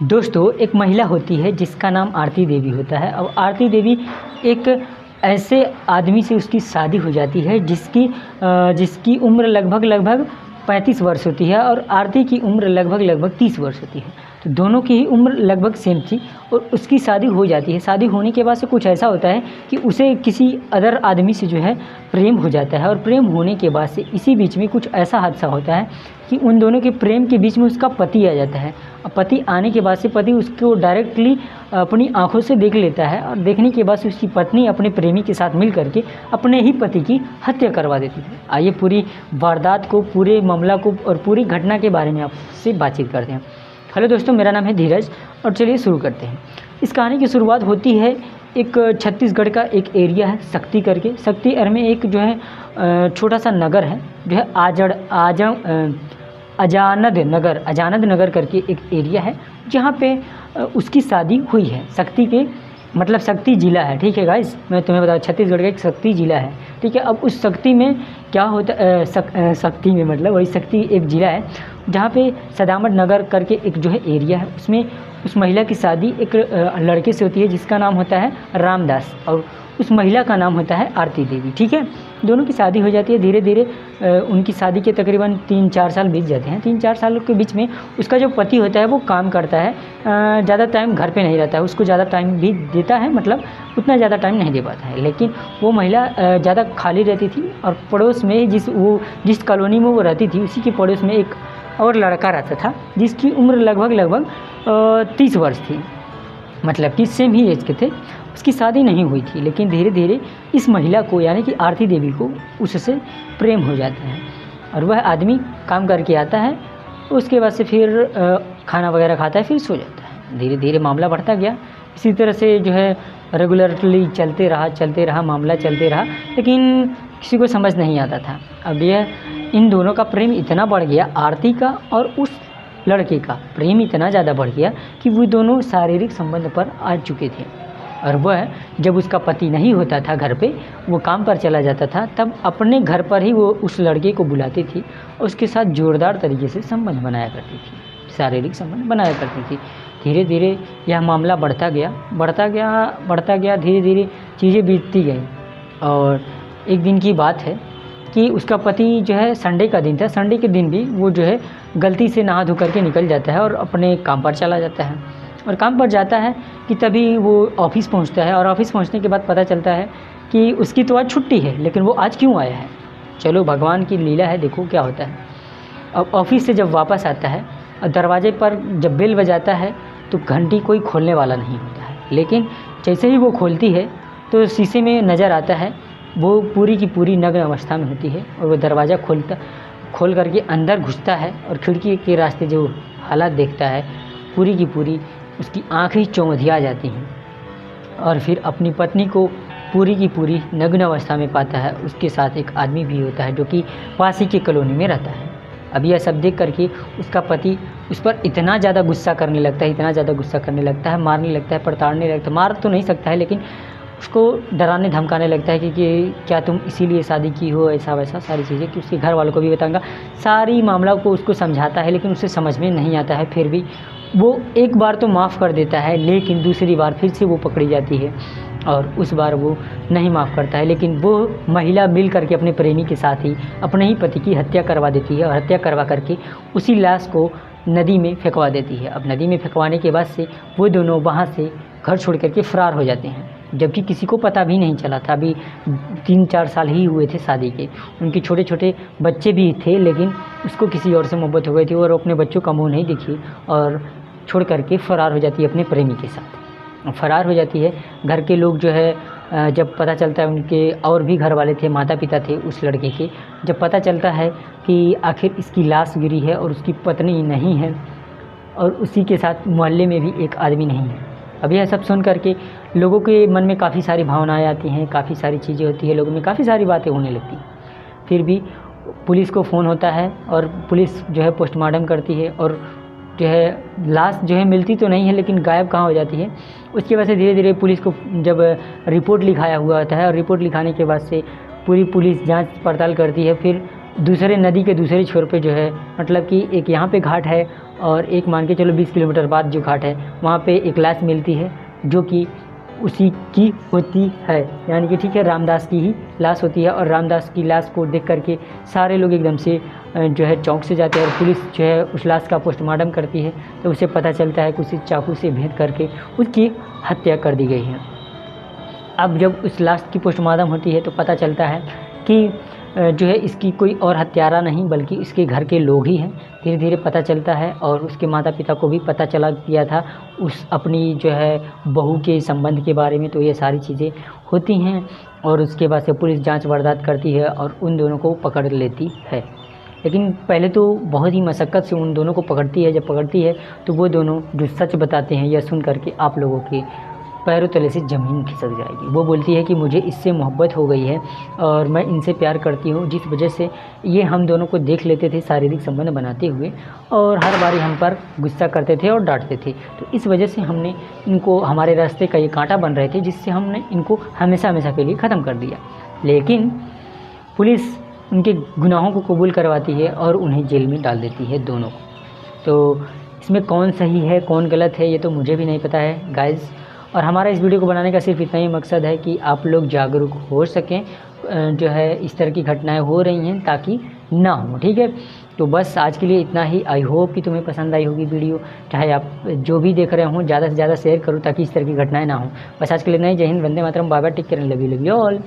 दोस्तों, एक महिला होती है जिसका नाम आरती देवी होता है। अब आरती देवी एक ऐसे आदमी से उसकी शादी हो जाती है जिसकी उम्र लगभग 35 वर्ष होती है और आरती की उम्र लगभग 30 वर्ष होती है। तो दोनों की ही उम्र लगभग सेम थी और उसकी शादी हो जाती है। शादी होने के बाद से कुछ ऐसा होता है कि उसे किसी अदर आदमी से जो है प्रेम हो जाता है और प्रेम होने के बाद से इसी बीच में कुछ ऐसा हादसा होता है कि उन दोनों के प्रेम के बीच में उसका पति आ जाता है। पति आने के बाद से पति उसको डायरेक्टली अपनी आंखों से देख लेता है और देखने के बाद से उसकी पत्नी अपने प्रेमी के साथ मिल करके अपने ही पति की हत्या करवा देती है। आइए पूरी वारदात को, पूरे मामला को और पूरी घटना के बारे में आपसे बातचीत करते हैं। हेलो दोस्तों, मेरा नाम है धीरज और चलिए शुरू करते हैं। इस कहानी की शुरुआत होती है एक छत्तीसगढ़ का एक एरिया है शक्ति करके। शक्ति एरिया में एक जो है छोटा सा नगर है जो है अजानद नगर करके एक एरिया है जहाँ पे उसकी शादी हुई है। शक्ति के मतलब शक्ति जिला है, ठीक है गाइस, मैं तुम्हें बता छत्तीसगढ़ का एक शक्ति जिला है, ठीक है। अब उस शक्ति में क्या होता शक्ति में मतलब वही शक्ति एक जिला है जहाँ पे सदामठ नगर करके एक जो है एरिया है। उसमें उस महिला की शादी एक लड़के से होती है जिसका नाम होता है रामदास और उस महिला का नाम होता है आरती देवी, ठीक है। दोनों की शादी हो जाती है। धीरे धीरे उनकी शादी के तकरीबन 3-4 साल बीत जाते हैं। 3-4 साल के बीच में उसका जो पति होता है वो काम करता है, ज़्यादा टाइम घर पे नहीं रहता है। उसको ज़्यादा टाइम भी देता है, मतलब उतना ज़्यादा टाइम नहीं दे पाता है। लेकिन वो महिला ज़्यादा खाली रहती थी और पड़ोस में जिस कॉलोनी में वो रहती थी उसी के पड़ोस में एक और लड़का रहता था जिसकी उम्र लगभग 30 वर्ष थी, मतलब कि सेम ही एज के थे। उसकी शादी नहीं हुई थी लेकिन धीरे धीरे इस महिला को यानी कि आरती देवी को उससे प्रेम हो जाता है और वह आदमी काम करके आता है। उसके बाद से फिर खाना वगैरह खाता है, फिर सो जाता है। धीरे धीरे मामला बढ़ता गया। इसी तरह से जो है रेगुलरली चलते रहा मामला चलते रहा, लेकिन किसी को समझ नहीं आता था। अब यह इन दोनों का प्रेम इतना बढ़ गया, आरती का और उस लड़के का प्रेम इतना ज़्यादा बढ़ गया कि वो दोनों शारीरिक संबंध पर आ चुके थे। और वह जब उसका पति नहीं होता था घर पे, वो काम पर चला जाता था, तब अपने घर पर ही वो उस लड़के को बुलाती थी और उसके साथ जोरदार तरीके से संबंध बनाया करती थी, शारीरिक संबंध बनाया करती थी। धीरे धीरे यह मामला बढ़ता गया। धीरे धीरे चीज़ें बीतती गई और एक दिन की बात है कि उसका पति जो है संडे का दिन था, संडे के दिन भी वो जो है गलती से नहा धो करके निकल जाता है और अपने काम पर चला जाता है। और काम पर जाता है कि तभी वो ऑफ़िस पहुंचता है और ऑफ़िस पहुंचने के बाद पता चलता है कि उसकी तो आज छुट्टी है, लेकिन वो आज क्यों आया है। चलो भगवान की लीला है, देखो क्या होता है। अब ऑफ़िस से जब वापस आता है और दरवाजे पर जब बेल बजाता है तो घंटी कोई खोलने वाला नहीं होता है, लेकिन जैसे ही वो खोलती है तो शीशे में नज़र आता है वो पूरी की पूरी नग्न अवस्था में होती है। और वो दरवाज़ा खोल करके अंदर घुसता है और खिड़की के रास्ते जो हालात देखता है, पूरी की पूरी उसकी आँखें चौंधिया जाती हैं। और फिर अपनी पत्नी को पूरी की पूरी नग्न अवस्था में पाता है। उसके साथ एक आदमी भी होता है जो कि पास ही की कॉलोनी में रहता है। अब यह सब देख करके उसका पति उस पर इतना ज़्यादा गुस्सा करने लगता है, मारने लगता है, प्रताड़ने लगता है। मार तो नहीं सकता है लेकिन उसको डराने धमकाने लगता है कि क्या तुम इसीलिए शादी की हो, ऐसा वैसा सारी चीज़ें, कि उसके घर वालों को भी बताऊंगा। सारी मामला को उसको समझाता है लेकिन उसे समझ में नहीं आता है। फिर भी वो एक बार तो माफ़ कर देता है लेकिन दूसरी बार फिर से वो पकड़ी जाती है और उस बार वो नहीं माफ़ करता है। लेकिन वो महिला मिल करके अपने प्रेमी के साथ ही अपने ही पति की हत्या करवा देती है और हत्या करवा करके उसी लाश को नदी में फेंकवा देती है। अब नदी में फेंकवाने के बाद से वो दोनों वहाँ से घर छोड़ करके फ़रार हो जाते हैं, जबकि किसी को पता भी नहीं चला था। अभी 3-4 साल ही हुए थे शादी के। उनके छोटे छोटे बच्चे भी थे लेकिन उसको किसी और से मोहब्बत हो गई थी और अपने बच्चों का मुँह नहीं दिखी और छोड़ करके फ़रार हो जाती है अपने प्रेमी के साथ। फ़रार हो जाती है। घर के लोग जो है जब पता चलता है, उनके और भी घर वाले थे, माता पिता थे उस लड़के के, जब पता चलता है कि आखिर इसकी लाश गिरी है और उसकी पत्नी नहीं है और उसी के साथ मोहल्ले में भी एक आदमी नहीं है। अब यह सब सुन करके लोगों के मन में काफ़ी सारी भावनाएं आती हैं, काफ़ी सारी चीज़ें होती है, लोगों में काफ़ी सारी बातें होने लगती हैं। फिर भी पुलिस को फ़ोन होता है और पुलिस जो है पोस्टमार्टम करती है और जो है लाश जो है मिलती तो नहीं है लेकिन गायब कहाँ हो जाती है। उसकी वजह से धीरे धीरे पुलिस को जब रिपोर्ट लिखाया हुआ होता है और रिपोर्ट लिखाने के बाद से पूरी पुलिस जांच पड़ताल करती है। फिर दूसरे नदी के दूसरे छोर पे जो है, मतलब कि एक यहाँ पे घाट है और एक मान के चलो 20 किलोमीटर बाद जो घाट है वहाँ पे एक लाश मिलती है जो कि उसी की होती है, यानी कि ठीक है रामदास की ही लाश होती है। और रामदास की लाश को देख करके सारे लोग एकदम से जो है चौंक से जाते हैं और पुलिस जो है उस लाश का पोस्टमार्टम करती है तो उसे पता चलता है कि उसे चाकू से भेद करके उसकी हत्या कर दी गई है। अब जब उस लाश की पोस्टमार्टम होती है तो पता चलता है कि जो है इसकी कोई और हत्यारा नहीं बल्कि इसके घर के लोग ही हैं। धीरे धीरे पता चलता है और उसके माता पिता को भी पता चला गया था उस अपनी जो है बहू के संबंध के बारे में। तो ये सारी चीज़ें होती हैं और उसके बाद से पुलिस जांच वारदात करती है और उन दोनों को पकड़ लेती है। लेकिन पहले तो बहुत ही मशक्क़त से उन दोनों को पकड़ती है। जब पकड़ती है तो वो दोनों जो सच बताते हैं यह सुन करके आप लोगों के पैरों तले से ज़मीन खिसक जाएगी। वो बोलती है कि मुझे इससे मोहब्बत हो गई है और मैं इनसे प्यार करती हूँ जिस वजह से ये हम दोनों को देख लेते थे शारीरिक संबंध बनाते हुए और हर बारी हम पर गुस्सा करते थे और डांटते थे। तो इस वजह से हमने इनको हमारे रास्ते का ये कांटा बन रहे थे जिससे हमने इनको हमेशा हमेशा के लिए ख़त्म कर दिया। लेकिन पुलिस उनके गुनाहों को कबूल करवाती है और उन्हें जेल में डाल देती है दोनों को। तो इसमें कौन सही है कौन गलत है ये तो मुझे भी नहीं पता है गाइज़। और हमारा इस वीडियो को बनाने का सिर्फ इतना ही मकसद है कि आप लोग जागरूक हो सकें, जो है इस तरह की घटनाएं हो रही हैं ताकि ना हो, ठीक है। तो बस आज के लिए इतना ही। आई होप कि तुम्हें पसंद आई होगी वीडियो, चाहे आप जो भी देख रहे हो ज़्यादा से ज़्यादा शेयर करो ताकि इस तरह की घटनाएं ना हो। बस आज के लिए नहीं। जय हिंद, वंदे मातरम, bye bye, take care, love you all.